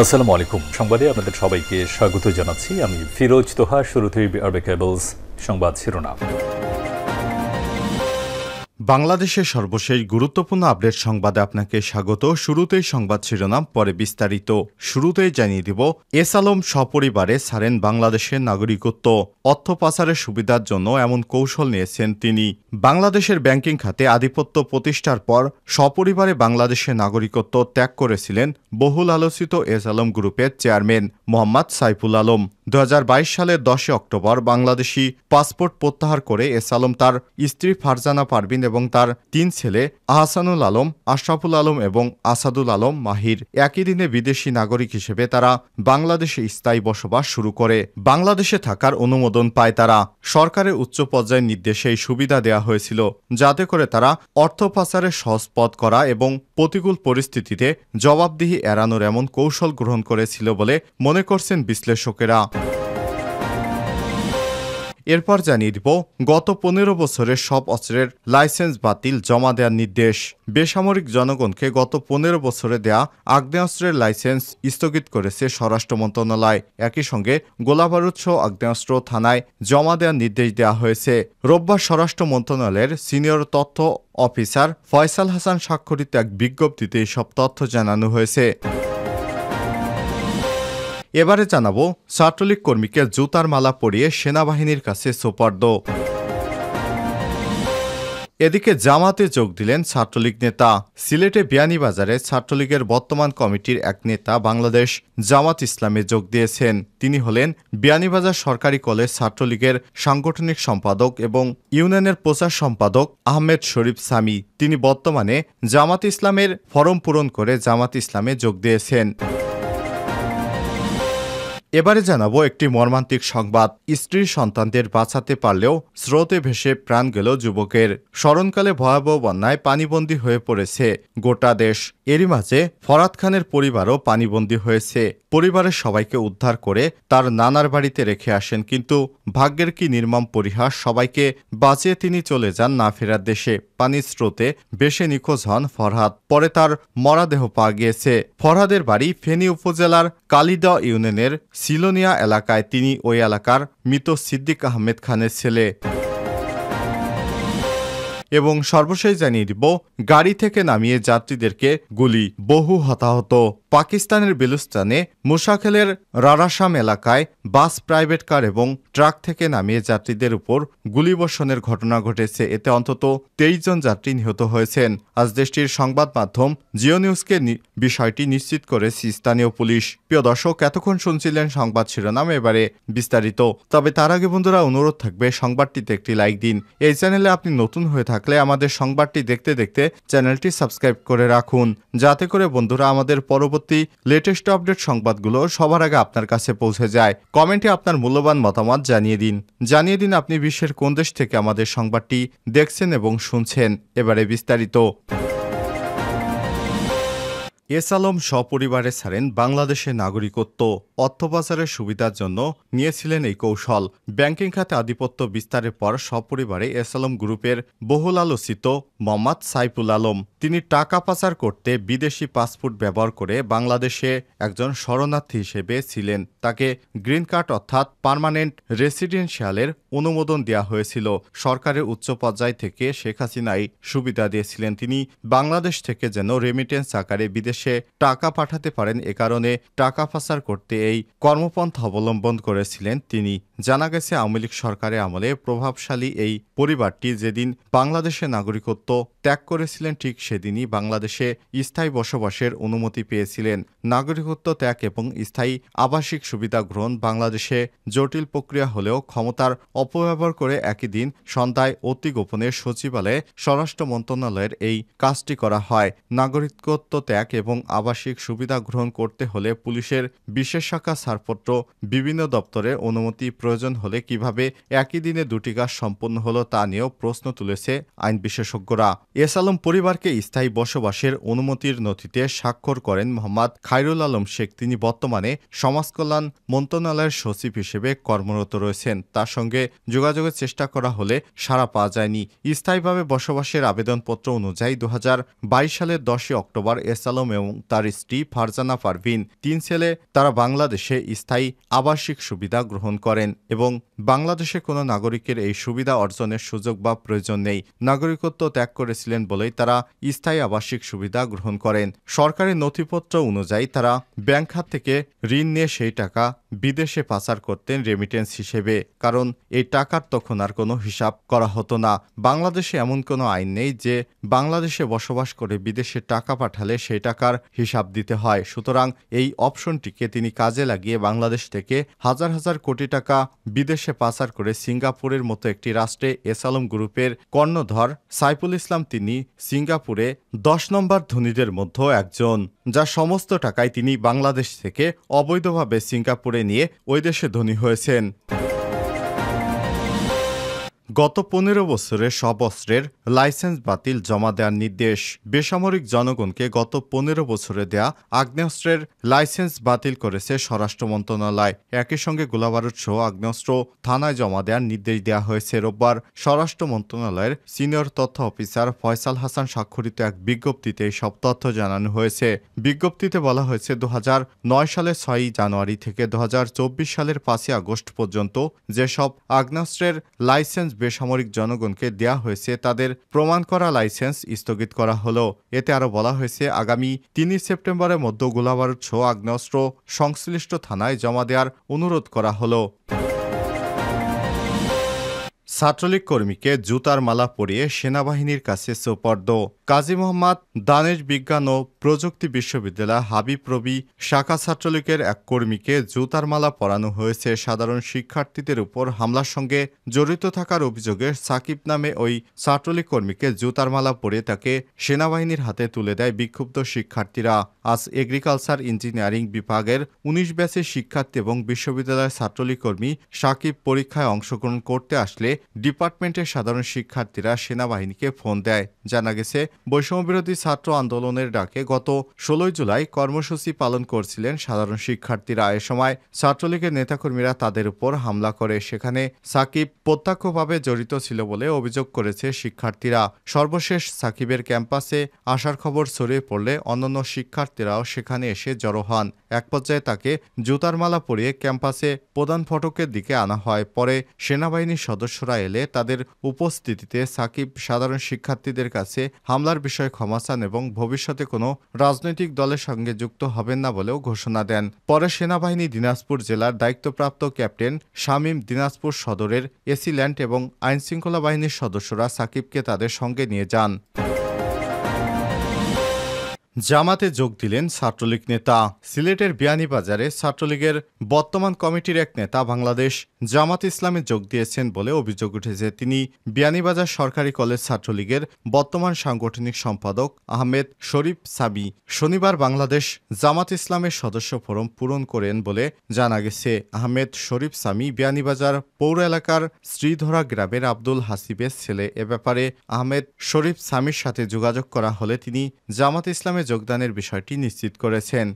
আসসালামু আলাইকুম। সংবাদে আপনাদের সবাইকে স্বাগত জানাচ্ছি। আমি ফিরোজ তোহা। শুরুতেই আরবে কেবলস সংবাদ শিরোনাম। বাংলাদেশের সর্বশেষ গুরুত্বপূর্ণ আপডেট সংবাদে আপনাকে স্বাগত। শুরুতেই সংবাদ শিরোনাম, পরে বিস্তারিত। শুরুতেই জানিয়ে দিব, এস আলম সপরিবারে ছাড়েন বাংলাদেশের নাগরিকত্ব। অর্থ পাচারের সুবিধার জন্য এমন কৌশল নিয়েছেন তিনি। বাংলাদেশের ব্যাংকিং খাতে আধিপত্য প্রতিষ্ঠার পর সপরিবারে বাংলাদেশের নাগরিকত্ব ত্যাগ করেছিলেন বহুল আলোচিত এস আলম গ্রুপের চেয়ারম্যান মোহাম্মদ সাইফুল আলম। 2022 সালের 10 অক্টোবর বাংলাদেশি পাসপোর্ট প্রত্যাহার করে এস আলম তার স্ত্রী ফারজানা পারভিন এবং তার 3 ছেলে আহসানুল আলম, আশরাফুল আলম এবং আসাদুল আলম মাহির একই দিনে বিদেশি নাগরিক হিসেবে তারা বাংলাদেশে স্থায়ী বসবাস শুরু করে। বাংলাদেশে থাকার অনুমোদন পায় তারা। সরকারের উচ্চ পর্যায়ের নির্দেশে এই সুবিধা দেওয়া হয়েছিল, যাতে করে তারা অর্থ পাচারের সহজ পথ করা এবং প্রতিকূল পরিস্থিতিতে জবাবদিহি এড়ানোর এমন কৌশল গ্রহণ করেছিল বলে মনে করছেন বিশ্লেষকেরা। এরপর জানিয়ে দিব, গত 15 বছরের সব অস্ত্রের লাইসেন্স বাতিল, জমা দেওয়ার নির্দেশ। বেসামরিক জনগণকে গত 15 বছরে দেয়া আগ্নেয়াস্ত্রের লাইসেন্স স্থগিত করেছে স্বরাষ্ট্র মন্ত্রণালয়। একই সঙ্গে গোলাবারুদসহ আগ্নেয়াস্ত্র থানায় জমা দেওয়ার নির্দেশ দেওয়া হয়েছে। রোববার স্বরাষ্ট্র মন্ত্রণালয়ের সিনিয়র তথ্য অফিসার ফয়সাল হাসান স্বাক্ষরিত এক বিজ্ঞপ্তিতে এসব তথ্য জানানো হয়েছে। এবারে জানাবো, ছাত্রলীগ কর্মীকে জুতার মালা পরিয়ে সেনাবাহিনীর কাছে সোপর্দ। এদিকে জামাতে যোগ দিলেন ছাত্রলীগ নেতা। সিলেটে বিয়ানীবাজারে ছাত্রলীগের বর্তমান কমিটির এক নেতা বাংলাদেশ জামাত ইসলামে যোগ দিয়েছেন। তিনি হলেন বিয়ানীবাজার সরকারি কলেজ ছাত্রলীগের সাংগঠনিক সম্পাদক এবং ইউনিয়নের প্রচার সম্পাদক আহমেদ শরীফ সামি। তিনি বর্তমানে জামাত ইসলামের ফরম পূরণ করে জামাত ইসলামে যোগ দিয়েছেন। এবারে জানাবো একটি মর্মান্তিক সংবাদ। স্ত্রীর সন্তানদের বাঁচাতে পারলেও স্রোতে ভেসে প্রাণ গেল যুবকের। স্মরণকালে ভয়াবহ বন্যায় পানিবন্দী হয়ে পড়েছে গোটা দেশ। এরই মাঝে ফরাদ খানের পরিবারও পানিবন্দী হয়েছে। পরিবারের সবাইকে উদ্ধার করে তার নানার বাড়িতে রেখে আসেন, কিন্তু ভাগ্যের কি নির্মম পরিহাস, সবাইকে বাঁচিয়ে তিনি চলে যান না ফেরার দেশে। পানির স্রোতে ভেসে নিখোঁজ হন ফরহাদ। পরে তার মরাদেহ পাওয়া গিয়েছে। ফরহাদের বাড়ি ফেনী উপজেলার কালিদহ ইউনিয়নের সিলোনিয়া এলাকায়। তিনি ওই এলাকার মৃত সিদ্দিক আহমেদ খানের ছেলে। এবং সর্বশেষ জানিয়ে দিব, গাড়ি থেকে নামিয়ে যাত্রীদেরকে গুলি, বহু হতাহত। পাকিস্তানের বেলুস্তানে মুশাখেলের রারাসাম এলাকায় বাস, প্রাইভেট কার এবং ট্রাক থেকে নামিয়ে যাত্রীদের উপর গুলিবর্ষণের ঘটনা ঘটেছে। এতে অন্তত 23 জন যাত্রী নিহত হয়েছেন। আজ দেশটির সংবাদ মাধ্যম জিও নিউজকে বিষয়টি নিশ্চিত করেছে স্থানীয় পুলিশ। প্রিয় দর্শক, এতক্ষণ শুনছিলেন সংবাদ শিরোনাম, এবারে বিস্তারিত। তবে তার আগে বন্ধুরা, অনুরোধ থাকবে সংবাদটিতে একটি লাইক দিন। এই চ্যানেলে আপনি নতুন হয়ে থাকলে আমাদের সংবাদটি দেখতে দেখতে চ্যানেলটি সাবস্ক্রাইব করে রাখুন, যাতে করে বন্ধুরা আমাদের পরবর্তী লেটেস্ট আপডেট সংবাদগুলো সবার আগে আপনার কাছে পৌঁছে যায়। কমেন্টে আপনার মূল্যবান মতামত জানিয়ে দিন আপনি বিশ্বের কোন দেশ থেকে আমাদের সংবাদটি দেখছেন এবং শুনছেন। এবারে বিস্তারিত। এস আলম সপরিবারে ছাড়েন বাংলাদেশের নাগরিকত্ব। অর্থ পাচারের সুবিধার জন্য নিয়েছিলেন এই কৌশল। ব্যাংকিং খাতে আধিপত্য বিস্তারের পর সপরিবারে এস আলম গ্রুপের বহুল আলোচিত মোহাম্মদ সাইফুল আলম। তিনি টাকা পাচার করতে বিদেশি পাসপোর্ট ব্যবহার করে বাংলাদেশে একজন শরণার্থী হিসেবে ছিলেন। তাকে গ্রিন কার্ড অর্থাৎ পার্মানেন্ট রেসিডেন্সিয়ালের অনুমোদন দেওয়া হয়েছিল। সরকারের উচ্চ পর্যায় থেকে শেখ হাসিনাই সুবিধা দিয়েছিলেন। তিনি বাংলাদেশ থেকে যেন রেমিটেন্স আকারে বিদেশে টাকা পাঠাতে পারেন, এ কারণে টাকা পাচার করতে এই কর্মপন্থা অবলম্বন করেছিলেন তিনি। জানা গেছে, আওয়ামী লীগ সরকারের আমলে প্রভাবশালী এই পরিবারটি যেদিন বাংলাদেশের নাগরিকত্ব ত্যাগ করেছিলেন, ঠিক সেদিনই বাংলাদেশে স্থায়ী বসবাসের অনুমতি পেয়েছিলেন। নাগরিকত্ব ত্যাগ এবং স্থায়ী আবাসিক সুবিধা গ্রহণ বাংলাদেশে জটিল প্রক্রিয়া হলেও ক্ষমতার অপব্যবহার করে একই দিন সন্ধ্যায় অতি গোপনে সচিবালয়ে স্বরাষ্ট্র মন্ত্রণালয়ের এই কাজটি করা হয়। নাগরিকত্ব ত্যাগ এবং আবাসিক সুবিধা গ্রহণ করতে হলে পুলিশের বিশেষ শাখা ছাড়পত্র, বিভিন্ন দপ্তরের অনুমতি প্রয়োজন হলে কিভাবে একই দিনে দুটি কাজ সম্পন্ন হলো তা নিয়েও প্রশ্ন তুলেছে আইন বিশেষজ্ঞরা। এস আলম পরিবারকে স্থায়ী বসবাসের অনুমতির নথিতে স্বাক্ষর করেন মোহাম্মদ খায়রুল আলম শেখ। তিনি বর্তমানে সমাজকল্যাণ মন্ত্রণালয়ের সচিব হিসেবে কর্মরত রয়েছেন। তার সঙ্গে যোগাযোগের চেষ্টা করা হলে সাড়া পাওয়া যায়নি। স্থায়ীভাবে বসবাসের আবেদনপত্র অনুযায়ী 2022 সালের 10 অক্টোবর এস আলম এবং তার স্ত্রী ফারজানা পারভিন 3 ছেলে তারা বাংলাদেশে স্থায়ী আবাসিক সুবিধা গ্রহণ করেন এবং বাংলাদেশে কোনো নাগরিকের এই সুবিধা অর্জনের সুযোগ বা প্রয়োজন নেই। নাগরিকত্ব ত্যাগ করেছিলেন বলেই তারা স্থায়ী আবাসিক সুবিধা গ্রহণ করেন। সরকারি নথিপত্র অনুযায়ী তারা ব্যাংক খাত থেকে ঋণ নিয়ে সেই টাকা বিদেশে পাচার করতেন রেমিটেন্স হিসেবে, কারণ এই টাকার তখন আর কোনো হিসাব করা হতো না। বাংলাদেশে এমন কোনো আইন নেই যে বাংলাদেশে বসবাস করে বিদেশে টাকা পাঠালে সেই টাকার হিসাব দিতে হয়। সুতরাং এই অপশনটিকে তিনি কাজে লাগিয়ে বাংলাদেশ থেকে হাজার হাজার কোটি টাকা বিদেশে পাচার করে সিঙ্গাপুরের মতো একটি রাষ্ট্রে এস আলম গ্রুপের কর্ণধর সাইফুল ইসলাম, তিনি সিঙ্গাপুরে 10 নম্বর ধনীদের মধ্যে একজন, যার সমস্ত টাকায় তিনি বাংলাদেশ থেকে অবৈধভাবে সিঙ্গাপুরে নিয়ে ওই দেশে ধনী হয়েছেন। গত 15 বছরে সব অস্ত্রের লাইসেন্স বাতিল জমা দেওয়ার নির্দেশ। বেসামরিক জনগণকে গত 15 বছরে দেয়া আগ্নেয়াস্ত্রের লাইসেন্স বাতিল করেছে স্বরাষ্ট্র মন্ত্রণালয়। একই সঙ্গে গোলাবারুদ সহ আগ্নেয়াস্ত্র থানায় জমা দেওয়ার নির্দেশ দেওয়া হয়েছে। রোববার স্বরাষ্ট্র মন্ত্রণালয়ের সিনিয়র তথ্য অফিসার ফয়সাল হাসান স্বাক্ষরিত এক বিজ্ঞপ্তিতে সব তথ্য জানানো হয়েছে। বিজ্ঞপ্তিতে বলা হয়েছে 2009 সালের 6 জানুয়ারি থেকে 2024 সালের 5 আগস্ট পর্যন্ত যেসব আগ্নেয়াস্ত্রের লাইসেন্স বেসামরিক জনগণকে দেয়া হয়েছে তাদের প্রমাণ করা লাইসেন্স স্থগিত করা হলো। এতে আরও বলা হয়েছে আগামী 3 সেপ্টেম্বরের মধ্যে গোলাবারুদ সহ আগ্নেয়াস্ত্র সংশ্লিষ্ট থানায় জমা দেওয়ার অনুরোধ করা হলো। ছাত্রলীগ কর্মীকে জুতার মালা পরিয়ে সেনাবাহিনীর কাছে সোপর্দ। কাজী মোহাম্মদ দানেশ বিজ্ঞান ও প্রযুক্তি বিশ্ববিদ্যালয় হাবিপ্রবি শাখা ছাত্রলীগের এক কর্মীকে জুতার মালা পরানো হয়েছে। সাধারণ শিক্ষার্থীদের উপর হামলার সঙ্গে জড়িত থাকার অভিযোগে সাকিব নামে ওই ছাত্রলীগ কর্মীকে জুতার মালা পরিয়ে তাকে সেনাবাহিনীর হাতে তুলে দেয় বিক্ষুব্ধ শিক্ষার্থীরা। আজ এগ্রিকালচার ইঞ্জিনিয়ারিং বিভাগের 19 ব্যাচের শিক্ষার্থী এবং বিশ্ববিদ্যালয়ের ছাত্রলীগ কর্মী সাকিব পরীক্ষায় অংশগ্রহণ করতে আসলে ডিপার্টমেন্টের সাধারণ শিক্ষার্থীরা সেনাবাহিনীকে ফোন দেয়। জানা গেছে বৈষম্যবিরোধী ছাত্র আন্দোলনের ডাকে গত 16 জুলাই কর্মসূচি পালন করছিলেন সাধারণ শিক্ষার্থীরা। এ সময় ছাত্রলীগের নেতাকর্মীরা তাদের উপর হামলা করে। সেখানে সাকিব প্রত্যক্ষভাবে জড়িত ছিল বলে অভিযোগ করেছে শিক্ষার্থীরা। সর্বশেষ সাকিবের ক্যাম্পাসে আসার খবর ছড়িয়ে পড়লে অন্যান্য শিক্ষার্থীরাও সেখানে এসে জড়ো হন। এক পর্যায়ে তাকে জুতার মালা পরিয়ে ক্যাম্পাসে প্রধান ফটকের দিকে আনা হয়। পরে সেনাবাহিনীর সদস্যরা এলে তাদের উপস্থিতিতে সাকিব সাধারণ শিক্ষার্থীদের কাছে হামলার বিষয়ে ক্ষমা চান এবং ভবিষ্যতে কোনো রাজনৈতিক দলের সঙ্গে যুক্ত হবেন না বলেও ঘোষণা দেন। পরে সেনাবাহিনী দিনাজপুর জেলার দায়িত্বপ্রাপ্ত ক্যাপ্টেন শামীম, দিনাজপুর সদরের এসি ল্যান্ড এবং আইনশৃঙ্খলা বাহিনীর সদস্যরা সাকিবকে তাদের সঙ্গে নিয়ে যান। জামাতে যোগ দিলেন ছাত্রলীগ নেতা। সিলেটের বিয়ানীবাজারে ছাত্রলীগের বর্তমান কমিটির এক নেতা বাংলাদেশ জামাত ইসলামে যোগ দিয়েছেন বলে অভিযোগ উঠেছে। তিনি বিয়ানীবাজার সরকারি কলেজ ছাত্রলীগের বর্তমান সাংগঠনিক সম্পাদক আহমেদ শরীফ সাবি শনিবার বাংলাদেশ জামাত ইসলামের সদস্য ফরম পূরণ করেন বলে জানা গেছে। আহমেদ শরীফ সামি বিয়ানীবাজার পৌর এলাকার শ্রীধরা গ্রামের আব্দুল হাসিবের ছেলে। এ ব্যাপারে আহমেদ শরীফ সামির সাথে যোগাযোগ করা হলে তিনি জামাত ইসলামে যোগদানের বিষয়টি নিশ্চিত করেছেন।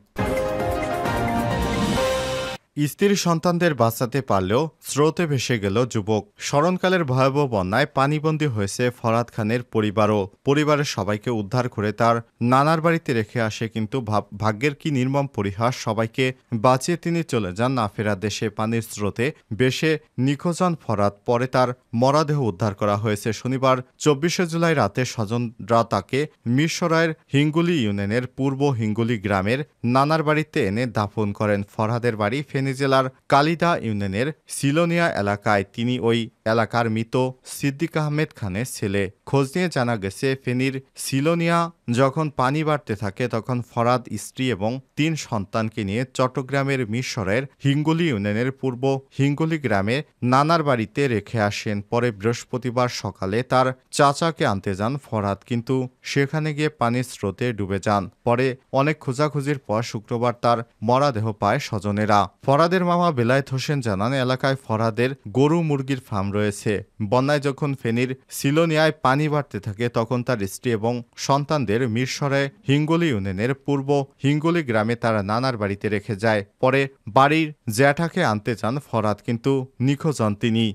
স্ত্রী সন্তানদের বাঁচাতে পারলেও স্রোতে ভেসে গেল যুবক। স্মরণকালের ভয়াবহ বন্যায় পানিবন্দী হয়েছে ফরহাদ খানের পরিবারও। পরিবারের সবাইকে উদ্ধার করে তার নানার বাড়িতে রেখে আসে, কিন্তু ভাগ্যের কি নির্মম পরিহাস, সবাইকে বাঁচিয়ে তিনি চলে যান না ফেরা দেশে। পানির স্রোতে বেশে নিখোঁজ হন ফরহাদ। পরে তার মরদেহ উদ্ধার করা হয়েছে। শনিবার 24 জুলাই রাতে স্বজনরা তাকে মিরসরাইয়ের হিঙ্গুলি ইউনিয়নের পূর্ব হিঙ্গুলি গ্রামের নানার বাড়িতে এনে দাফন করেন। ফরহাদের বাড়ি ফেনী জেলার কালিদা ইউনিয়নের সিলোনিয়া এলাকায়। তিনি ওই এলাকার মৃত সিদ্দিক আহমেদ খানের ছেলে। খোঁজ নিয়ে জানা গেছে ফেনীর সিলোনিয়া যখন পানি বাড়তে থাকে তখন ফরাদ স্ত্রী এবং ৩ সন্তানকে নিয়ে চট্টগ্রামের মিরসরাইয়ের হিঙ্গলি ইউনিয়নের পূর্ব হিঙ্গলি গ্রামে নানার বাড়িতে রেখে আসেন। পরে বৃহস্পতিবার সকালে তার চাচাকে আনতে যান ফরহাদ, কিন্তু সেখানে গিয়ে পানির স্রোতে ডুবে যান। পরে অনেক খোঁজাখুঁজির পর শুক্রবার তার মরাদেহ পায় স্বজনেরা। ফরহাদের মামা বেলায়েত হোসেন জানান, এলাকায় ফরহাদের গরু মুরগির ফার্ম রয়েছে। বন্যায় যখন ফেনীর সিলোনিয়ায় পানি বাড়তে থাকে তখন তার স্ত্রী এবং সন্তানদের মিরসরাই হিঙ্গলি ইউনিয়নের পূর্ব হিঙ্গলি গ্রামে তারা নানার বাড়িতে রেখে যায়। পরে বাড়ির জ্যাঠাকে আনতে চান ফরহাদ, কিন্তু নিখোঁজ হন তিনি।